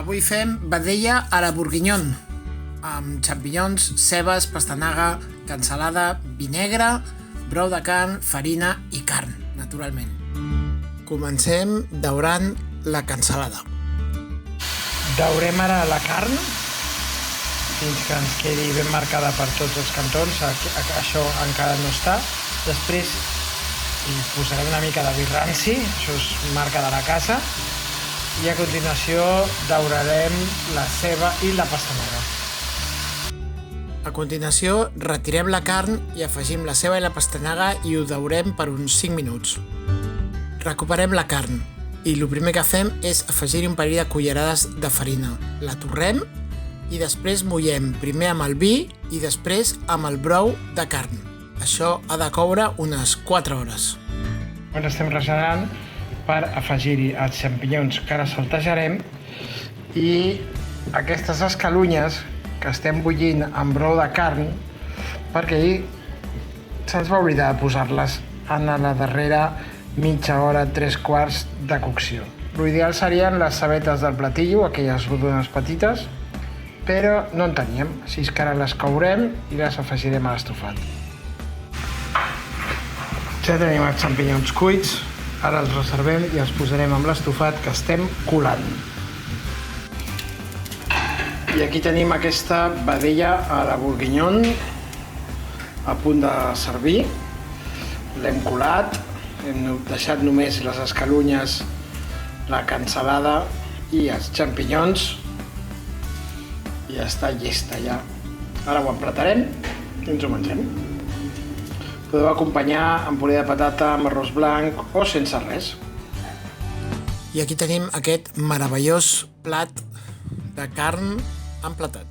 Avui fem vedella a la bourguignon, amb xampinyons, cebes, pastanaga, cansalada, vi negre, brou de carn, farina i carn, naturalment. Comencem daurant la cansalada. Daurem ara la carn fins que ens quedi ben marcada per tots els cantons. Això encara no està. Després hi posarem una mica de vi ranci, això és marca de la casa, i a continuació daurarem la ceba i la pastanaga. A continuació retirem la carn i afegim la ceba i la pastanaga i ho daurem per uns 5 minuts. Recuperem la carn i el primer que fem és afegir-hi un parell de cullerades de farina. La torrem i després mullem primer amb el vi i després amb el brou de carn. Això ha de coure unes 4 hores. Ara estem reserant per afegir-hi els xampinyons que ara saltejarem i aquestes escalunyes que estem bullint amb brou de carn, perquè ahir se'ns va oblidar de posar-les en la darrera mitja hora, 3/4 de cocció. L'ideal serien les cebetes del platillo, aquelles rodones petites, però no en teníem, així que ara les courem i les afegirem a l'estofat. Ja tenim els xampinyons cuits, ara els reservem i els posarem amb l'estofat que estem colant. I aquí tenim aquesta vedella a la bourguignon a punt de servir. L'hem colat, hem deixat només les escalunyes, la cansalada i els xampinyons i ja està llesta ja. Ara ho emplatarem i ens ho mengem. Podeu acompanyar amb puré de patata, amb arròs blanc o sense res. I aquí tenim aquest meravellós plat de carn emplatat.